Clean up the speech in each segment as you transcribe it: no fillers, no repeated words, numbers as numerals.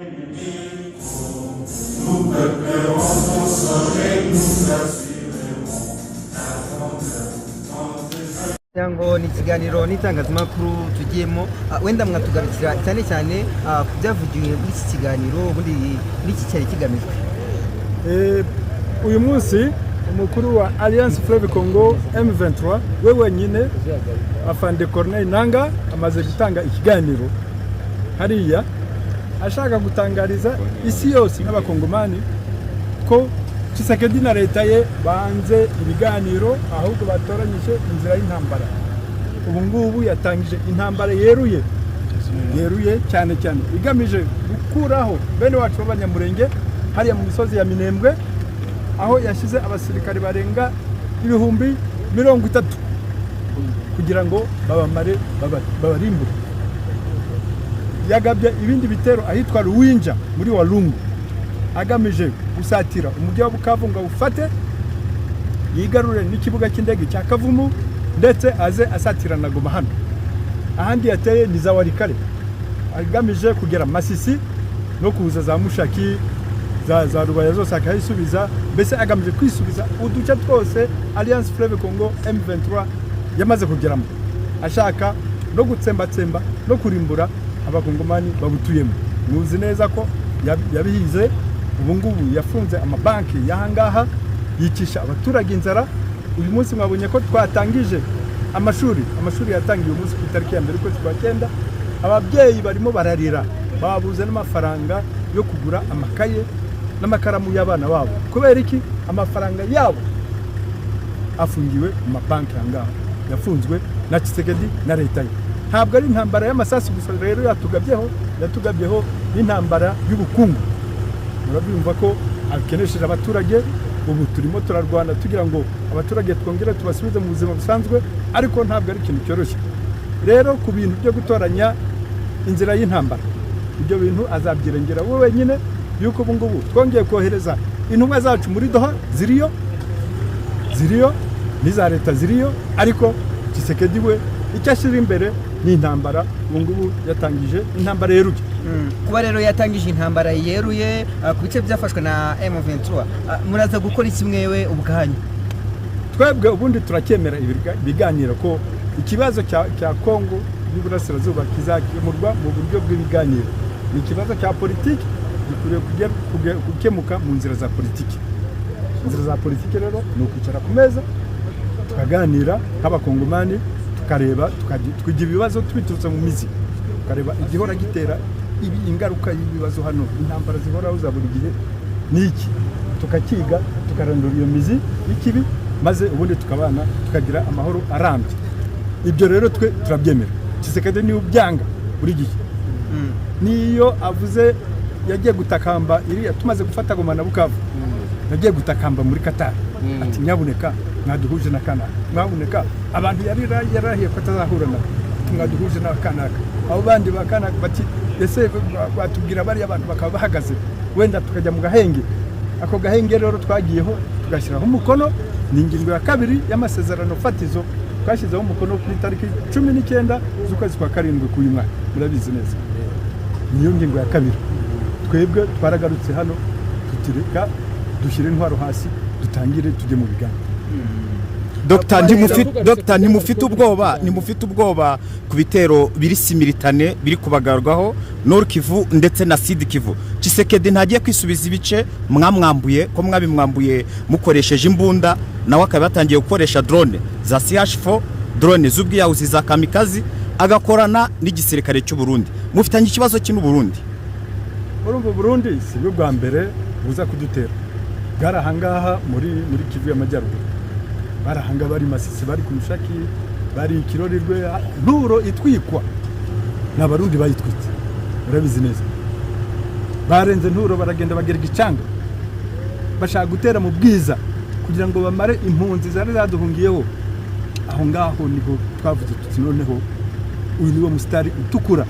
Yango ni ikiganiro n'itangazamakuru tugiyemo wenda mwatugarukira cyane cyane ku byavugiwe muri iki kiganiro ubundi n'iki cyari kigamijwe. Uyu munsi umukuru wa Alliance Fleuve Congo M23 we wenyine afande Corneille Nangaa amaze gutanga ikiganiro hariya ashaka gutangariza isi yose n'abakongomani ko Tshisekedi na leta ye banze ibiganiro ahubwo batoranyije inzira y'intambara. Ubu ngubu yatangije intambara yeruye cyane igamije gukuraho bene wacu b'abanyamurenge hariya mu misozi ya Minembwe aho yashyize abasirikare barenga 30,000 kugira ngo babamare babarimbure. Yagabye ibindi bitero ahitwa Ruwinja muri Walungu agamije gusatira umujyi wa Bukavu ngo ufate yigarure n'ikibuga cy'indege cya Kavumu ndetse aze asatira na Goma hano. Ahandi yateye ni za Warikare agamije kugera Masisi no kuza za Mushaki za Rubaya zose akayisubiza, mbese agamije kwisubiza uduce twose Alliance Fleuve Congo M23 yamaze kugeramo, ashaka no gutsembatsemba no kurimbura abakongomani babutuyemo. Muzi neza ko yabihize. Ubu ngubu yafunze amabanki yahangaha yicisha abaturage inzara. Uyu munsi mwabonye ko twatangije amashuri yatangiye uyu munsi ku itariki ya 1 kwezi kwa 9. Ababyeyi barimo bararira babuze n'amafaranga yo kugura amakaye n'amakaramu y'abana babo. Kubera iki? Amafaranga yabo afungiwe mu mabanki yangaha, yafunzwe na Tshisekedi na leta ye. Ntabwo ari intambara y'amasasu gusa rero yatugabyeho n'intambara y'ubukungu. Murabyumva ko akenesheje abaturage. Ubu turimo turarwana tugira ngo abaturage twongere tubasubize mu buzima busanzwe, ariko ntabwo ari ikintu cyoroshye. Rero ku bintu byo gutoranya inzira y'intambara, ibyo bintu azabyirengera we wenyine, yuko ubu ngubu twongeye kohereza intumwa zacu muri Doha ziriyo n'iza leta ziriyo, ariko Tshisekedi we icyo ashyira imbere ni intambara. Ubu ngubu yatangije intambara yeruye. Kuba rero yatangije intambara yeruye ku bice byafashwe na M23, muraza gukora iki mwewe ubwanyu? Twebwe ubundi turacyemera ibiganiro ko ikibazo cya Kongo y'Uburasirazuba kizakemurwa mu buryo bw'ibiganiro. Ni ikibazo cya politiki gikwiriye gukemuka mu nzira za politiki. Inzira za politiki rero ni ukwicara ku meza tukaganira nk'abakongomani, tukareba tukagira ibibazo tubiturutse mu mizi, tukareba igihora gitera ingaruka y'ibibazo hano, intambara zihoraho za buri gihe niki, tukakiga tukarandura iyo mizi y'ikibi, maze ubundi tukabana tukagira amahoro arambye. Ibyo rero twe turabyemera. Tshisekedi ni ubyanga buri gihe. Niyo avuze yagiye gutakamba iriya tumaze gufata Goma na Bukavu, yagiye gutakamba muri Qatar ati nyabuneka mwaduhuje na Kanaka, mwabuneka abantu yarahiye ko atazahura nabo, mwaduhuje na Kanaka. Abo bandi bakana bati ese batubwira bari abantu bakaba bahagaze wenda tukajya mu gahenge. Ako gahenge rero twagiyeho tugashyiraho umukono, ni ingingo ya 2 y'amasezerano fatizo twashyizeho umukono ku itariki 19 z'ukwezi kwa 7 k'uyu mwaka. Murabizi neza niyo ngingo ya 2. Twebwe twaragarutse hano tutireka dushyire intwaro hasi dutangire tujye mu biganiro. Dr. nimufite ubwoba ku bitero biri simiritane biri kubagarwaho Nord Kivu ndetse na Sud Kivu. Tshisekedi ntagiye kwisubiza ibice mwamwambuye ko mwabimwambuye mukoresheje imbunda, nawe akaba yatangiye gukoresha drone za CH4, drone z'ubwiyahuzi za kamikazi, agakorana n'igisirikare cy'u Burundi. Mufitanye ikibazo cy'u Burundi. Urumva Burundi si bwo bwa mbere buza kudutera. Bwarahangaha muri Kivu y'Amajyaruguru, barahanga bari Masisi, bari ku Mushaki, bari Kirorirwe, Nturo itwikwa n'abarundi bayitwitse. Urabizi neza. Barenze Nturo baragenda bagera Gicanga, bashaka gutera mu Bwiza kugira ngo bamare impunzi zari zaduhungiyeho. Aho ngaho niho twavuze tuti noneho uyu niwo mustari utukura.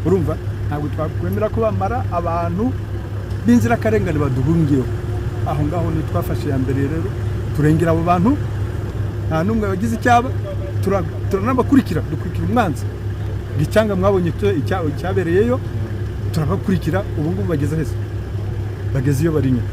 Urumva ntabwo twakwemera ko bamara abantu b'inzira karengane baduhungiyeho. Aho ngaho ni twafashe ya mbere rero turengera abo bantu, nta numwe wagize icyaba, turanabakurikira dukurikira umwanzi. Gicanga mwabonye icyabereyeyo, turabakurikira ubu ngubu bageze heza, bageze iyo bari nyine.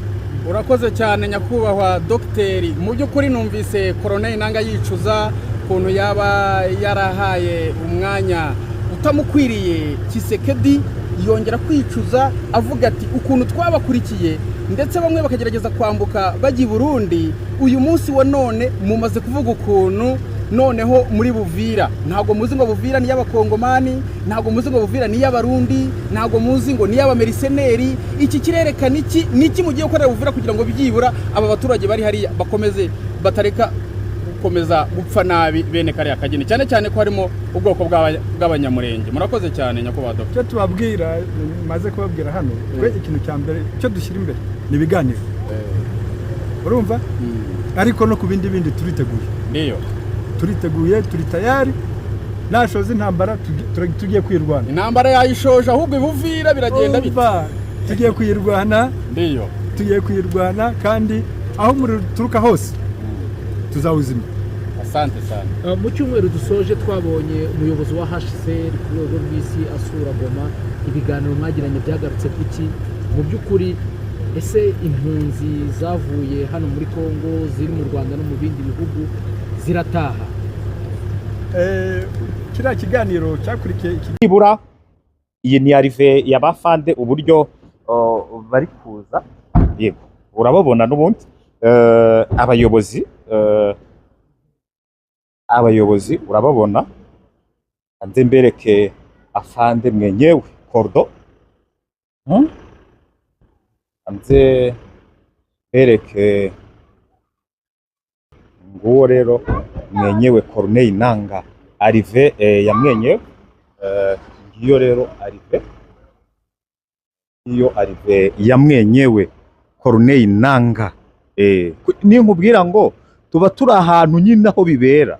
urakoze cyane nyakubahwa dogiteri. Mu by'ukuri numvise Colonel Nanga yicuza ukuntu yaba yarahaye umwanya utamukwiriye Tshisekedi, yongera kwicuza avuga ati ukuntu twabakurikiye ndetse bamwe bakagerageza kwambuka bajya i Burundi, uyu munsi wa none mumaze kuvuga ukuntu noneho muri Buvira ntabwo muzi ngo Buvira ni y'abakongomani, ntabwo muzi ngo Buvira ni y'abarundi, ntabwo muzi ngo ni y'abameriseneri. Iki kirerekana iki mugiye gukorera Buvira kugira ngo byibura aba baturage bari hariya bakomeze batareka gukomeza gupfa nabi bene kariya kageni, cyane cyane ko harimo ubwoko bw'abanyamurenge. Murakoze cyane nyakubahwa Dr. Cyo tubabwira maze kubabwira hano, twe ikintu cya mbere cyo dushyira imbere ni ibiganiro, urumva, ariko no ku bindi turiteguye. Ndiyo turiteguye, turi tayari, nashoza intambara tugiye kwirwana. Intambara yayishoje ahubwo Buvira biragenda bita. Tugiye kwirwana, ndiyo tugiye kwirwana, kandi aho muri turuka hose tuzawuzima. Asante sana. Mu cyumweru dusoje twabonye umuyobozi wa HCR ku rwego rw'isi asura Goma, ibiganiro mwagiranye byagarutse kuki mu by'ukuri? Ese impunzi zavuye hano muri Kongo ziri mu Rwanda no mu bindi bihugu zirataha? Kiriya kiganiro cyakurikiye nibura iyi ni arrive y'abafande uburyo bari kuza, yego urababona n'ubundi abayobozi urababona, anze mbereke afande mwenyewe Kordo, anze mbereke nguwo rero mwenyewe Corneille Nanga, arrive ya mwenyewe, ngiyo rero arrive ya mwenyewe Corneille Nanga. Ni nkubwira ngo tuba turi ahantu nyine aho bibera.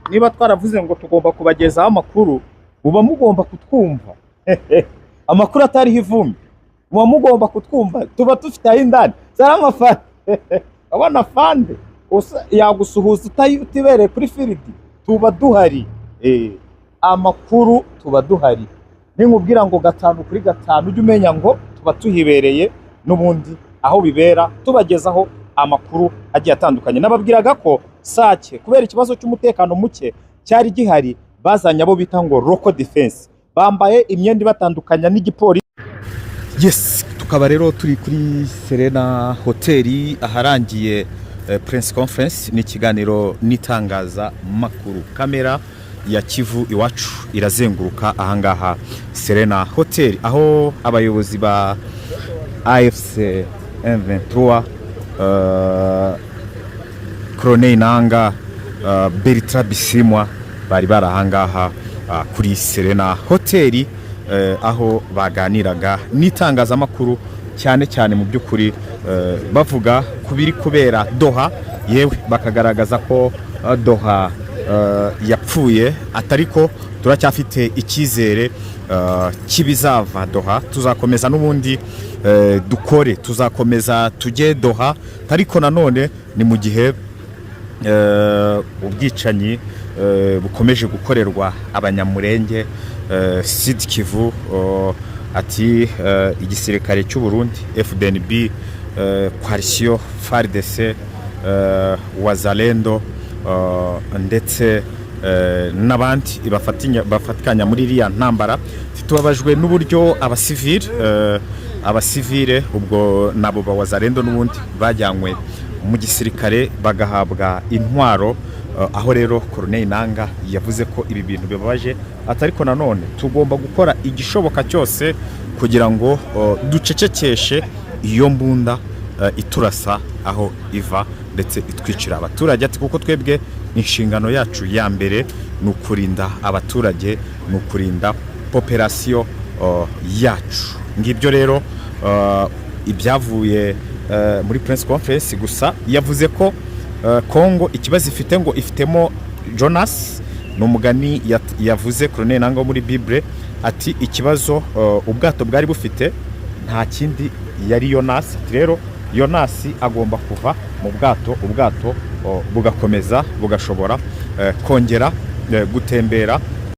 Niba twaravuze ngo tugomba kubagezaho amakuru, uba mugomba kutwumva. Amakuru atariho ivumbi, uba mugomba kutwumva. Tuba dufite aho indani zaramafande abana fande yagusuhuza utibereye kuri firidi, tuba duhari. Amakuru tuba duhari, ni nkubwira ngo 5 kuri 5 ujye umenya ngo tuba tuhibereye n'ubundi aho bibera, tubagezaho amakuru agiye atandukanye. Nababwiraga ko Sake kubera ikibazo cy'umutekano muke cyari gihari, bazanye abo bita ngo local defense, bambaye imyenda ibatandukanya n'igipolisi. Yes, tukaba rero turi kuri Serena Hotel aharangiye Prince Conference, ni ikiganiro n'itangaza makuru. Kamera ya Kivu Iwacu irazenguruka ahangaha Serena Hotel, aho abayobozi ba AFC M23, Colonel Nanga, Bertrand Bisimwa bari barahangaha kuri Serena Hotel, aho baganiraga n'itangazamakuru cyane cyane mu by'ukuri bavuga kubiri kubera Doha, yewe bakagaragaza ko Doha yapfuye, atariko turacyafite icyizere kibizava Doha. Tuzakomeza n'ubundi dukore, tuzakomeza tujye Doha, ariko nanone ni mu gihe ubwicanyi bukomeje gukorerwa abanyamurenge. Sud Kivu ati igisirikare cy'u Burundi FDNB, Coalition FARDC, Wazalendo ndetse n'abandi bafatikanya muri iriya ntambara. Tubabajwe n'uburyo abasivile ubwo nabo ba Wazalendo n'ubundi bajyanywe mu gisirikare bagahabwa intwaro, aho rero Colonel Nanga yavuze ko ibi bintu bibabaje, atariko nanone tugomba gukora igishoboka cyose kugira ngo ducecekeshe iyo mbunda iturasa aho iva ndetse itwicira abaturage. Ati kuko twebwe inshingano yacu ya mbere ni ukurinda abaturage, ni ukurinda population yacu. Ngibyo rero ibyavuye muri Prince Conference. Gusa yavuze ko Kongo ikibazo ifite ngo ifitemo Jonas, n'umugani yavuze Colonel Nanga muri Bible, ati ikibazo ubwato bwari bufite nta kindi yari Jonas. Rero Jonas agomba kuva mu ubwato bugakomeza bugashobora kongera gutembera